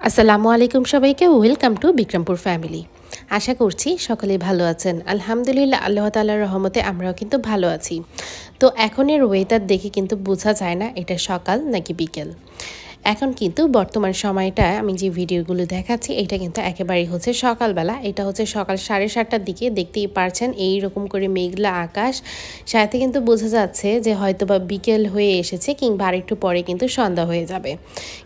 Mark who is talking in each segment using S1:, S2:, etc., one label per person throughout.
S1: আসসালামু আলাইকুম সবাইকে ওয়েলকাম টু বিক্রমপুর ফ্যামিলি। আশা করছি সকলেই ভালো আছেন। আলহামদুলিল্লাহ আল্লাহ তাআলার রহমতে আমরাও কিন্তু ভালো আছি। তো এখনের ওয়েদার দেখে কিন্তু বোঝা যায় না এটা সকাল নাকি বিকেল। এখন কিন্তু বর্তমান সময়টায় আমি যে ভিডিওগুলো দেখাচ্ছি এটা কিন্তু একেবারেই হচ্ছে সকালবেলা। এটা হচ্ছে সকাল 7:30টার দিকে, দেখতেই পারছেন এইরকম করে মেঘলা আকাশ, সাথে কিন্তু বোঝা যাচ্ছে যে হয়তোবা বিকেল হয়ে এসেছে কিংবা আরেকটু পরে কিন্তু সন্ধ্যা হয়ে যাবে।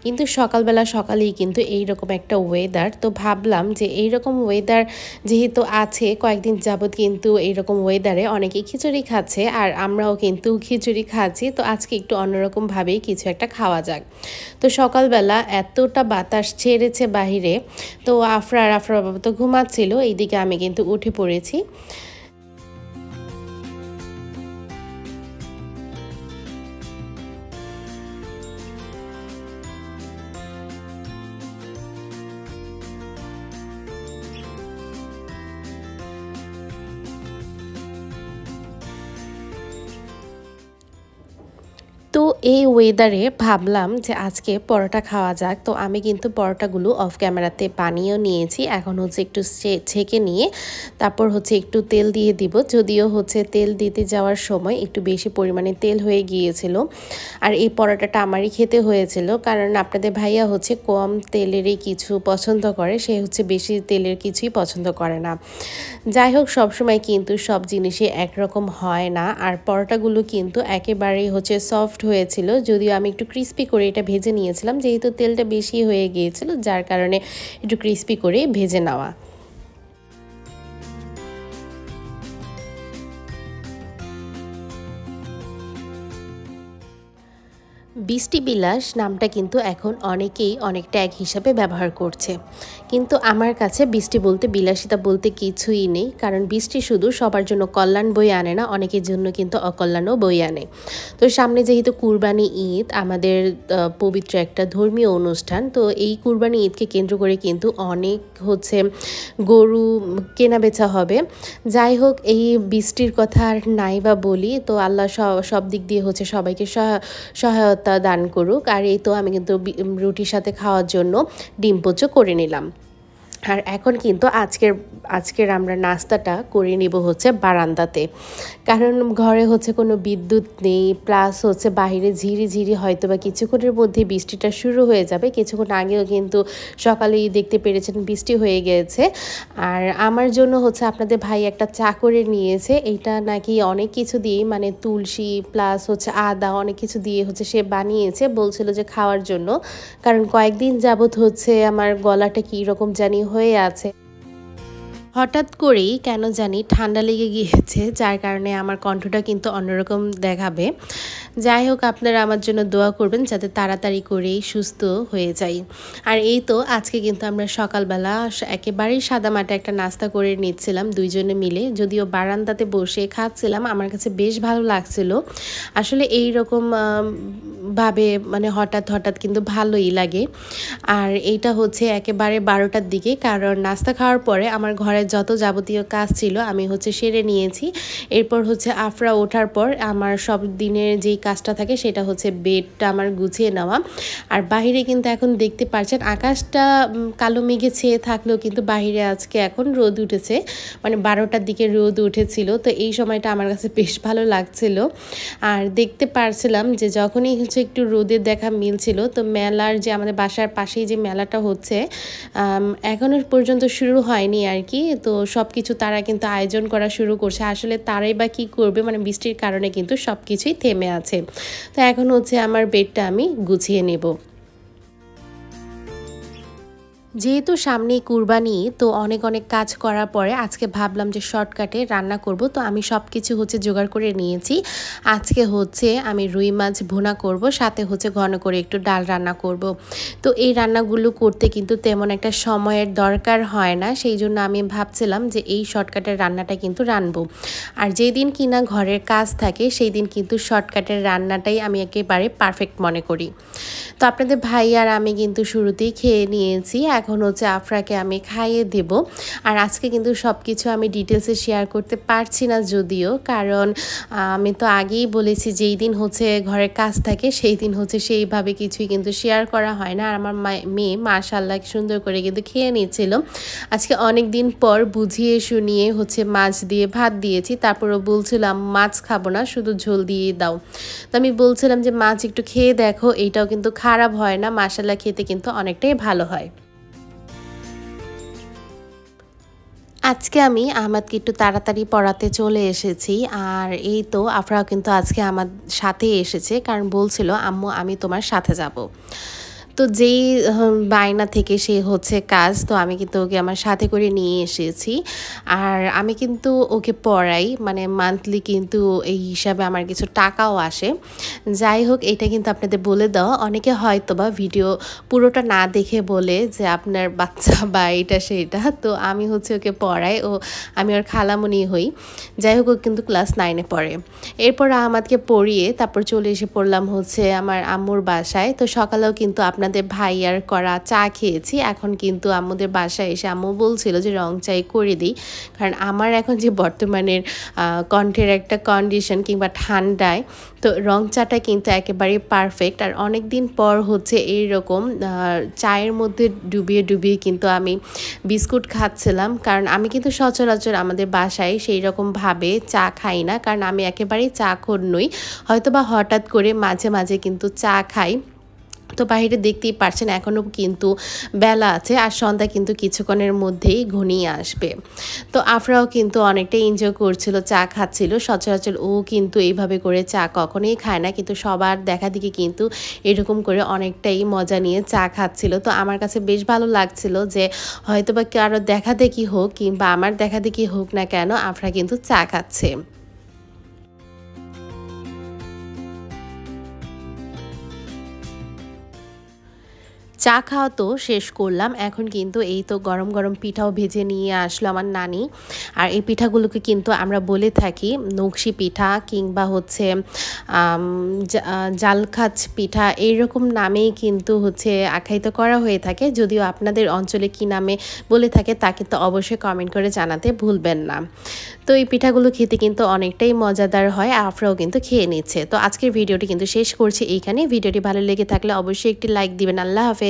S1: কিন্তু সকালবেলা সকালেই কিন্তু এইরকম একটা ওয়েদার, তো ভাবলাম যে এইরকম ওয়েদার যেহেতু আছে কয়েকদিন যাবৎ কিন্তু এইরকম ওয়েদারে অনেকেই খিচুড়ি খাচ্ছে আর আমরাও কিন্তু খিচুড়ি খাচ্ছি, তো আজকে একটু অন্যরকমভাবেই কিছু একটা খাওয়া যাক। তো সকালবেলা এতটা বাতাস ছেড়েছে বাহিরে, তো আফরার বাবা তো ঘুমাচ্ছিল, এইদিকে আমি কিন্তু উঠে পড়েছি। তো এই ওয়েদারে ভাবলাম যে আজকে পরোটা খাওয়া যাক। তো আমি কিন্তু পরোটাগুলো অফ ক্যামেরাতে বানিয়েও নিয়েছি। এখন হচ্ছে একটু ছেঁকে নিয়ে তারপর হচ্ছে একটু তেল দিয়ে দিব। যদিও হচ্ছে তেল দিতে যাওয়ার সময় একটু বেশি পরিমাণে তেল হয়ে গিয়েছিল। আর এই পরোটাটা আমারই খেতে হয়েছিল, কারণ আপনাদের ভাইয়া হচ্ছে কম তেলেরই কিছু পছন্দ করে, সে হচ্ছে বেশি তেলের কিছুই পছন্দ করে না। যাই হোক, সবসময় কিন্তু সব জিনিসই একরকম হয় না। আর পরোটাগুলো কিন্তু একেবারেই হচ্ছে সফট হয়েছিল, যদিও আমি একটু ক্রিস্পি করে এটা ভেজে নিয়েছিলাম, যেহেতু তেলটা বেশি হয়ে গিয়েছিল যার কারণে একটু ক্রিস্পি করে ভেজে নেওয়া। বৃষ্টি বিলাস নামটা কিন্তু এখন অনেকেই অনেক ট্যাগ হিসাবে ব্যবহার করছে, কিন্তু আমার কাছে বৃষ্টি বলতে বিলাসিতা বলতে কিছুই নেই, কারণ বৃষ্টি শুধু সবার জন্য কল্যাণ বয়ে আনে না, অনেকের জন্য কিন্তু অকল্যাণও বয়ে আনে। তো সামনে যেহেতু কুরবানি ঈদ, আমাদের পবিত্র একটা ধর্মীয় অনুষ্ঠান, তো এই কুরবানি ঈদকে কেন্দ্র করে কিন্তু অনেক হচ্ছে গরু কেনা বেচা হবে। যাই হোক, এই বৃষ্টির কথা আর নাই বা বলি, তো আল্লাহ সব দিক দিয়ে হচ্ছে সবাইকে সহায়তা দান করুক। আর এই তো আমি কিন্তু রুটির সাথে খাওয়ার জন্য ডিম পোচো করে নিলাম। আর এখন কিন্তু আজকের আমরা নাস্তাটা করে নিব হচ্ছে বারান্দাতে, কারণ ঘরে হচ্ছে কোনো বিদ্যুৎ নেই, প্লাস হচ্ছে বাইরে ঝিরিঝিরি হয়তো বা কিছুক্ষণের মধ্যে বৃষ্টিটা শুরু হয়ে যাবে। কিছুক্ষণ আগেও কিন্তু সকালেই দেখতে পেরেছেন বৃষ্টি হয়ে গিয়েছে। আর আমার জন্য হচ্ছে আপনাদের ভাই একটা চা করে নিয়েছে, এইটা নাকি অনেক কিছু দিয়ে, মানে তুলসী প্লাস হচ্ছে আদা অনেক কিছু দিয়ে হচ্ছে সে বানিয়েছে, বলছিল যে খাওয়ার জন্য, কারণ কয়েকদিন যাবত হচ্ছে আমার গলাটা কী রকম জানি হয়ে আছে। হঠাৎ করেই কেন জানি ঠান্ডা লেগে গিয়েছে, যার কারণে আমার কণ্ঠটা কিন্তু অন্যরকম দেখাবে। যাই হোক, আপনারা আমার জন্য দোয়া করবেন যাতে তাড়াতাড়ি করেই সুস্থ হয়ে যাই। আর এই তো আজকে কিন্তু আমরা সকালবেলা একেবারেই সাদামাটা একটা নাস্তা করে নিচ্ছিলাম দুইজনে মিলে, যদিও বারান্দাতে বসে খাচ্ছিলাম, আমার কাছে বেশ ভালো লাগছিল। আসলে এই রকম ভাবে মানে হঠাৎ কিন্তু ভালোই লাগে। আর এইটা হচ্ছে একেবারে 12টার দিকে, কারণ নাস্তা খাওয়ার পরে আমার ঘরে যত যাবতীয় কাজ ছিল আমি হচ্ছে সেরে নিয়েছি। এরপর হচ্ছে আফরা ওঠার পর আমার সব দিনের যেই কাজটা থাকে সেটা হচ্ছে বেডটা আমার গুছিয়ে নেওয়া। আর বাহিরে কিন্তু এখন দেখতে পাচ্ছেন আকাশটা কালো মেঘে ছেয়ে থাকলেও কিন্তু বাহিরে আজকে এখন রোদ উঠেছে, মানে 12টার দিকে রোদ উঠেছিল, তো এই সময়টা আমার কাছে বেশ ভালো লাগছিল। আর দেখতে পারছিলাম যে যখনই হচ্ছে একটু রোদের দেখা মিলছিল, তো মেলার যে আমাদের বাসার পাশেই যে মেলাটা হচ্ছে এখনো পর্যন্ত শুরু হয়নি আর কি, তো সব কিছু তারা কিন্তু আয়োজন করা শুরু করছে। আসলে তারাই বা কী করবে, মানে বৃষ্টির কারণে কিন্তু সব কিছুই থেমে আছে। তো এখন হচ্ছে আমার বেডটা আমি গুছিয়ে নেব। যেহেতু সামনেই কুরবানি, তো অনেক কাজ করার পরে আজকে ভাবলাম যে শর্টকাটে রান্না করব। তো আমি সব কিছু হচ্ছে জোগাড় করে নিয়েছি। আজকে হচ্ছে আমি রুই মাছ ভুনা করব, সাথে হচ্ছে ঘন করে একটু ডাল রান্না করব। তো এই রান্নাগুলো করতে কিন্তু তেমন একটা সময়ের দরকার হয় না, সেই জন্য আমি ভাবছিলাম যে এই শর্টকাটের রান্নাটা কিন্তু রানবো। আর যেদিন কিনা ঘরের কাজ থাকে সেই দিন কিন্তু শর্টকাটের রান্নাটাই আমি একেবারে পারফেক্ট মনে করি। তো আপনাদের ভাই আর আমি কিন্তু শুরুতেই খেয়ে নিয়েছি। এখন হচ্ছে আফরাকে আমি খাইয়ে দেব। আর আজকে কিন্তু সব কিছু আমি ডিটেলসে শেয়ার করতে পারছি না যদিও, কারণ আমি তো আগেই বলেছি যেই দিন হচ্ছে ঘরের কাজ থাকে সেই দিন হচ্ছে সেইভাবে কিছুই কিন্তু শেয়ার করা হয় না। আর আমার মেয়ে মাশাআল্লাহ সুন্দর করে কিন্তু খেয়ে নিয়েছিল। আজকে অনেক দিন পর বুঝিয়ে শুনিয়ে হচ্ছে মাছ দিয়ে ভাত দিয়েছি, তারপরও বলছিলাম মাছ খাবো না, শুধু ঝোল দিয়ে দাও। তো আমি বলছিলাম যে মাছ একটু খেয়ে দেখো, এইটাও কিন্তু খারাপ হয় না, মাশাআল্লাহ খেতে কিন্তু অনেকটাই ভালো হয়। আজকে আমি আহমেদকে একটু তাড়াতাড়ি পড়াতে চলে এসেছি। আর এই তো আফরাও কিন্তু আজকে আমার সাথে এসেছে, কারণ বলছিল আম্মু আমি তোমার সাথে যাব। তো যেই বায়না থেকে সে হচ্ছে কাজ, তো আমি কিন্তু ওকে আমার সাথে করে নিয়ে এসেছি। আর আমি কিন্তু ওকে পড়াই, মানে মান্থলি কিন্তু এই হিসাবে আমার কিছু টাকাও আসে। যাই হোক, এটা কিন্তু আপনাদের বলে দাও, অনেকে হয়তো বা ভিডিও পুরোটা না দেখে বলে যে আপনার বাচ্চা বা এটা সেটা। তো আমি হচ্ছে ওকে পড়াই, আমি ওর খালামণি হই। যাই হোক, ও কিন্তু ক্লাস 9-এ পড়ে। এরপর আমাদেরকে পড়িয়ে তারপর চলে এসে পড়লাম হচ্ছে আমার আম্মুর বাসায়। তো সকালেও কিন্তু আপনাদের ভাইয়ার করা চা খেয়েছি। এখন কিন্তু আম্মুদের বাসায় এসে আম্মু বলছিল যে রং চাই করে দিই, কারণ আমার এখন যে বর্তমানের কণ্ঠের একটা কন্ডিশন কিংবা ঠান্ডায়, তো রং চাটা কিন্তু একেবারেই পারফেক্ট। আর অনেক দিন পর হচ্ছে এইরকম চায়ের মধ্যে ডুবিয়ে ডুবিয়ে কিন্তু আমি বিস্কুট খাচ্ছিলাম, কারণ আমি কিন্তু সচরাচর আমাদের বাসায় সেই রকমভাবে চা খাই না, কারণ আমি একেবারেই চা খোর নই। হয়তোবা হঠাৎ করে মাঝে মাঝে কিন্তু চা খাই। তো বাইরে দেখতেই পারছেন এখনও কিন্তু বেলা আছে, আর সন্ধ্যা কিন্তু কিছুক্ষণের মধ্যেই ঘনিয়ে আসবে। তো আফরাও কিন্তু অনেকটাই এনজয় করছিল, চা খাচ্ছিল। সচরাচর ও কিন্তু এইভাবে করে চা কখনোই খায় না, কিন্তু সবার দেখা দেখি কিন্তু এরকম করে অনেকটাই মজা নিয়ে চা খাচ্ছিল। তো আমার কাছে বেশ ভালো লাগছিল যে হয়তো বা কারো দেখা দেখি হোক কিংবা আমার দেখা দেখি হোক না কেন, আফরা কিন্তু চা খাচ্ছে। চা খাওয়া তো শেষ করলাম, এখন কিন্তু এই তো গরম গরম পিঠাও ভেজে নিয়ে আসলো আমার নানি। আর এই পিঠাগুলোকে কিন্তু আমরা বলে থাকি নকশি পিঠা কিংবা হচ্ছে জালখাচ পিঠা, এইরকম নামেই কিন্তু হচ্ছে আখ্যায়িত করা হয়ে থাকে। যদিও আপনাদের অঞ্চলে কি নামে বলে থাকে তা কিন্তু অবশ্যই কমেন্ট করে জানাতে ভুলবেন না। তো এই পিঠাগুলো খেতে কিন্তু অনেকটাই মজাদার হয়, আফরাও কিন্তু খেয়ে নিচ্ছে। তো আজকের ভিডিওটি কিন্তু শেষ করছি এইখানে। ভিডিওটি ভালো লেগে থাকলে অবশ্যই একটি লাইক দিবেন। আল্লাহ হাফেজ।